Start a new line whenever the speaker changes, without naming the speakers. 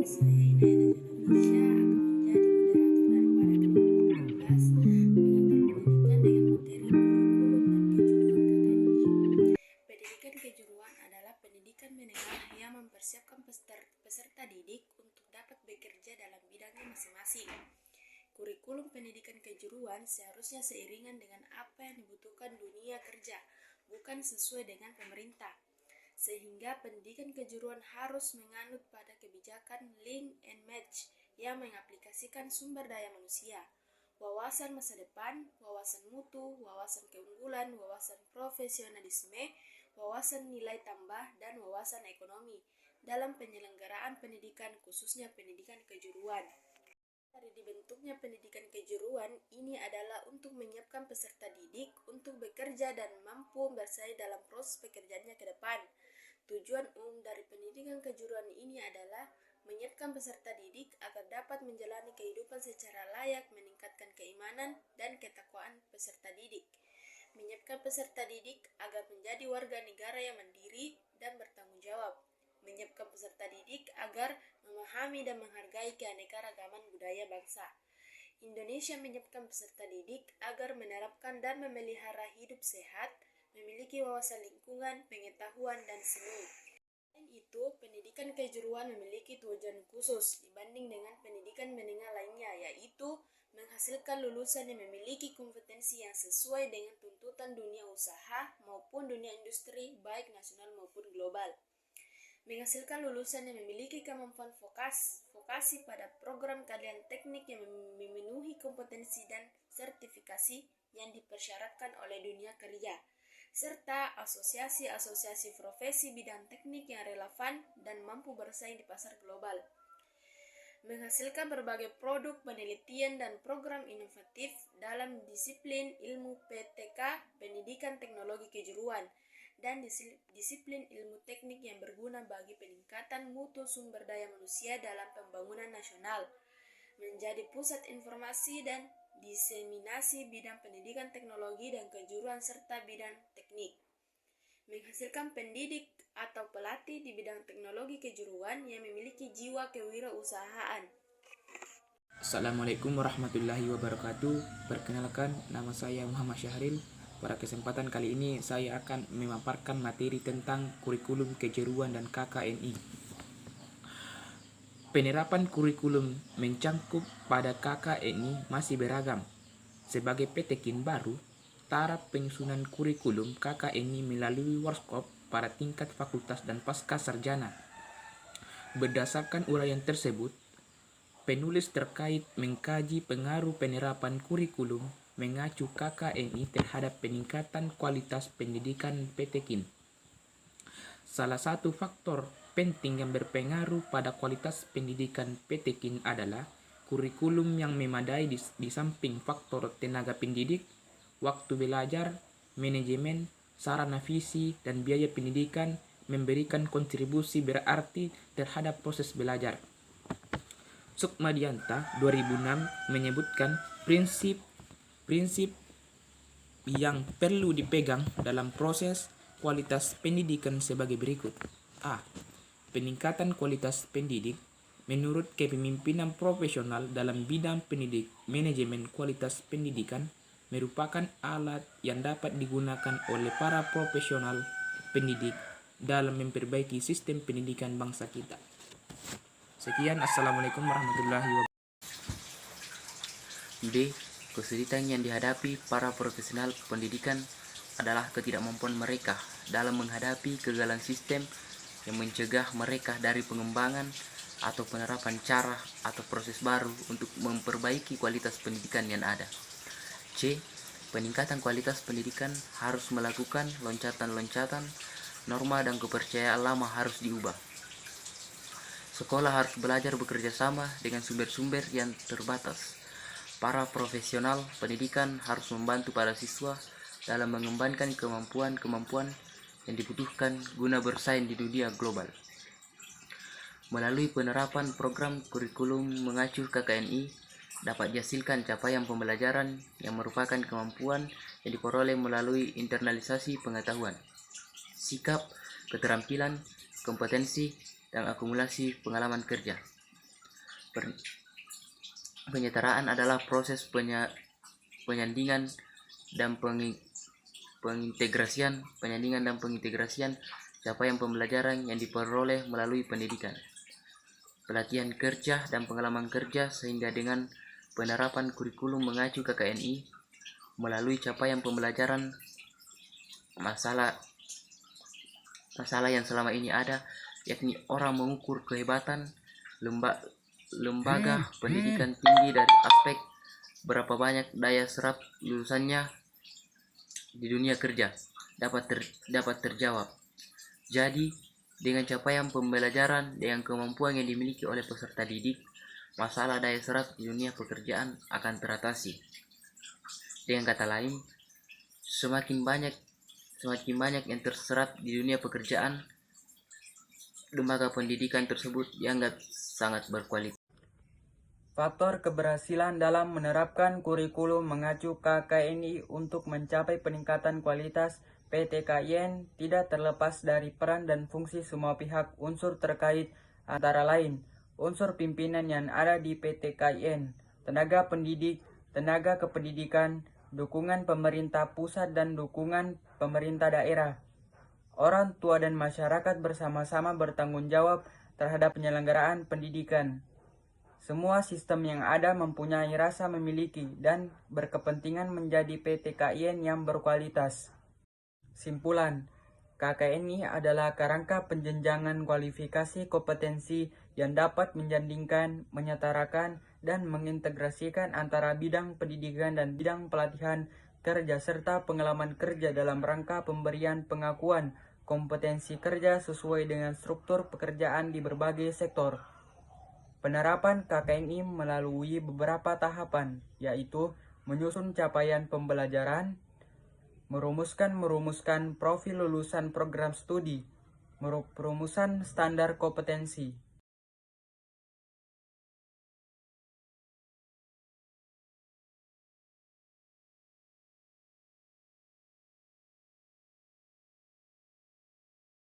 Saya Inaida Indonesia akan menjadi moderator daripada kelompok 12 mengantar pendidikan dengan materi kurikulum dan kejuruan KKNI. Pendidikan kejuruan adalah pendidikan menengah yang mempersiapkan peserta didik untuk dapat bekerja dalam bidangnya masing-masing. Kurikulum pendidikan kejuruan seharusnya seiringan dengan apa yang dibutuhkan dunia kerja, bukan sesuai dengan pemerintah. Sehingga pendidikan kejuruan harus menganut pada kebijakan link and match yang mengaplikasikan sumber daya manusia, wawasan masa depan, wawasan mutu, wawasan keunggulan, wawasan profesionalisme, wawasan nilai tambah, dan wawasan ekonomi dalam penyelenggaraan pendidikan, khususnya pendidikan kejuruan. Dari dibentuknya pendidikan kejuruan ini adalah untuk menyiapkan peserta didik untuk bekerja dan mampu bersaing dalam proses pekerjaannya ke depan. Tujuan umum dari pendidikan kejuruan ini adalah menyiapkan peserta didik agar dapat menjalani kehidupan secara layak, meningkatkan keimanan dan ketakwaan peserta didik, menyiapkan peserta didik agar menjadi warga negara yang mandiri dan bertanggung jawab, menyiapkan peserta didik agar memahami dan menghargai keanekaragaman budaya bangsa. Indonesia menyiapkan peserta didik agar menerapkan dan memelihara hidup sehat, memiliki wawasan lingkungan, pengetahuan, dan seni. Selain itu, pendidikan kejuruan memiliki tujuan khusus dibanding dengan pendidikan menengah lainnya, yaitu menghasilkan lulusan yang memiliki kompetensi yang sesuai dengan tuntutan dunia usaha maupun dunia industri, baik nasional maupun global. Menghasilkan lulusan yang memiliki kemampuan vokasi pada program keahlian teknik yang memenuhi kompetensi dan sertifikasi yang dipersyaratkan oleh dunia kerja, serta asosiasi-asosiasi profesi bidang teknik yang relevan dan mampu bersaing di pasar global. Menghasilkan berbagai produk penelitian dan program inovatif dalam disiplin ilmu PTK, pendidikan teknologi kejuruan, dan disiplin ilmu teknik yang berguna bagi peningkatan mutu sumber daya manusia dalam pembangunan nasional, menjadi pusat informasi dan diseminasi bidang pendidikan teknologi dan kejuruan serta bidang teknik. Menghasilkan pendidik atau pelatih di bidang teknologi kejuruan yang memiliki jiwa kewirausahaan.
Assalamualaikum warahmatullahi wabarakatuh. Perkenalkan, nama saya Muhammad Syahril. Pada kesempatan kali ini saya akan memaparkan materi tentang kurikulum kejuruan dan KKNI. Penerapan kurikulum mencangkup pada KKNI masih beragam. Sebagai petekin baru, taraf penyusunan kurikulum KKNI melalui workshop pada tingkat fakultas dan pasca sarjana. Berdasarkan uraian tersebut, penulis terkait mengkaji pengaruh penerapan kurikulum mengacu KKNI terhadap peningkatan kualitas pendidikan petekin. Salah satu faktor penting yang berpengaruh pada kualitas pendidikan petekin adalah kurikulum yang memadai di samping faktor tenaga pendidik, waktu belajar, manajemen, sarana visi, dan biaya pendidikan memberikan kontribusi berarti terhadap proses belajar. Sukmadianta 2006 menyebutkan prinsip yang perlu dipegang dalam proses kualitas pendidikan sebagai berikut. A. Peningkatan kualitas pendidik. Menurut kepemimpinan profesional dalam bidang pendidik, manajemen kualitas pendidikan merupakan alat yang dapat digunakan oleh para profesional pendidik dalam memperbaiki sistem pendidikan bangsa kita. Sekian, assalamualaikum warahmatullahi wabarakatuh.
B. Kesulitan yang dihadapi para profesional pendidikan adalah ketidakmampuan mereka dalam menghadapi kegagalan sistem yang mencegah mereka dari pengembangan atau penerapan cara atau proses baru untuk memperbaiki kualitas pendidikan yang ada. C. Peningkatan kualitas pendidikan harus melakukan loncatan-loncatan, norma dan kepercayaan lama harus diubah. Sekolah harus belajar bekerja sama dengan sumber-sumber yang terbatas. Para profesional pendidikan harus membantu para siswa dalam mengembangkan kemampuan-kemampuan yang dibutuhkan guna bersaing di dunia global. Melalui penerapan program kurikulum mengacu KKNI dapat dihasilkan capaian pembelajaran yang merupakan kemampuan yang diperoleh melalui internalisasi pengetahuan, sikap, keterampilan, kompetensi, dan akumulasi pengalaman kerja. Penyetaraan adalah proses penyandingan dan pengintegrasian capaian pembelajaran yang diperoleh melalui pendidikan, pelatihan kerja dan pengalaman kerja, sehingga dengan penerapan kurikulum mengacu KKNI melalui capaian pembelajaran, masalah yang selama ini ada, yakni orang mengukur kehebatan lembaga pendidikan tinggi dari aspek berapa banyak daya serap lulusannya di dunia kerja dapat terjawab. Jadi, dengan capaian pembelajaran dengan kemampuan yang dimiliki oleh peserta didik, masalah daya serap di dunia pekerjaan akan teratasi. Dengan kata lain, semakin banyak yang terserap di dunia pekerjaan, lembaga pendidikan tersebut dianggap sangat berkualitas.
Faktor keberhasilan dalam menerapkan kurikulum mengacu KKNI untuk mencapai peningkatan kualitas PT KIN tidak terlepas dari peran dan fungsi semua pihak unsur terkait, antara lain unsur pimpinan yang ada di PT KIN, tenaga pendidik, tenaga kependidikan, dukungan pemerintah pusat dan dukungan pemerintah daerah. Orang tua dan masyarakat bersama-sama bertanggung jawab terhadap penyelenggaraan pendidikan. Semua sistem yang ada mempunyai rasa memiliki dan berkepentingan menjadi PT KIN yang berkualitas. Simpulan, KKNI adalah kerangka penjenjangan kualifikasi kompetensi yang dapat menjandingkan, menyetarakan, dan mengintegrasikan antara bidang pendidikan dan bidang pelatihan kerja serta pengalaman kerja dalam rangka pemberian pengakuan kompetensi kerja sesuai dengan struktur pekerjaan di berbagai sektor. Penerapan KKNI melalui beberapa tahapan, yaitu menyusun capaian pembelajaran, merumuskan profil lulusan program studi, perumusan standar kompetensi,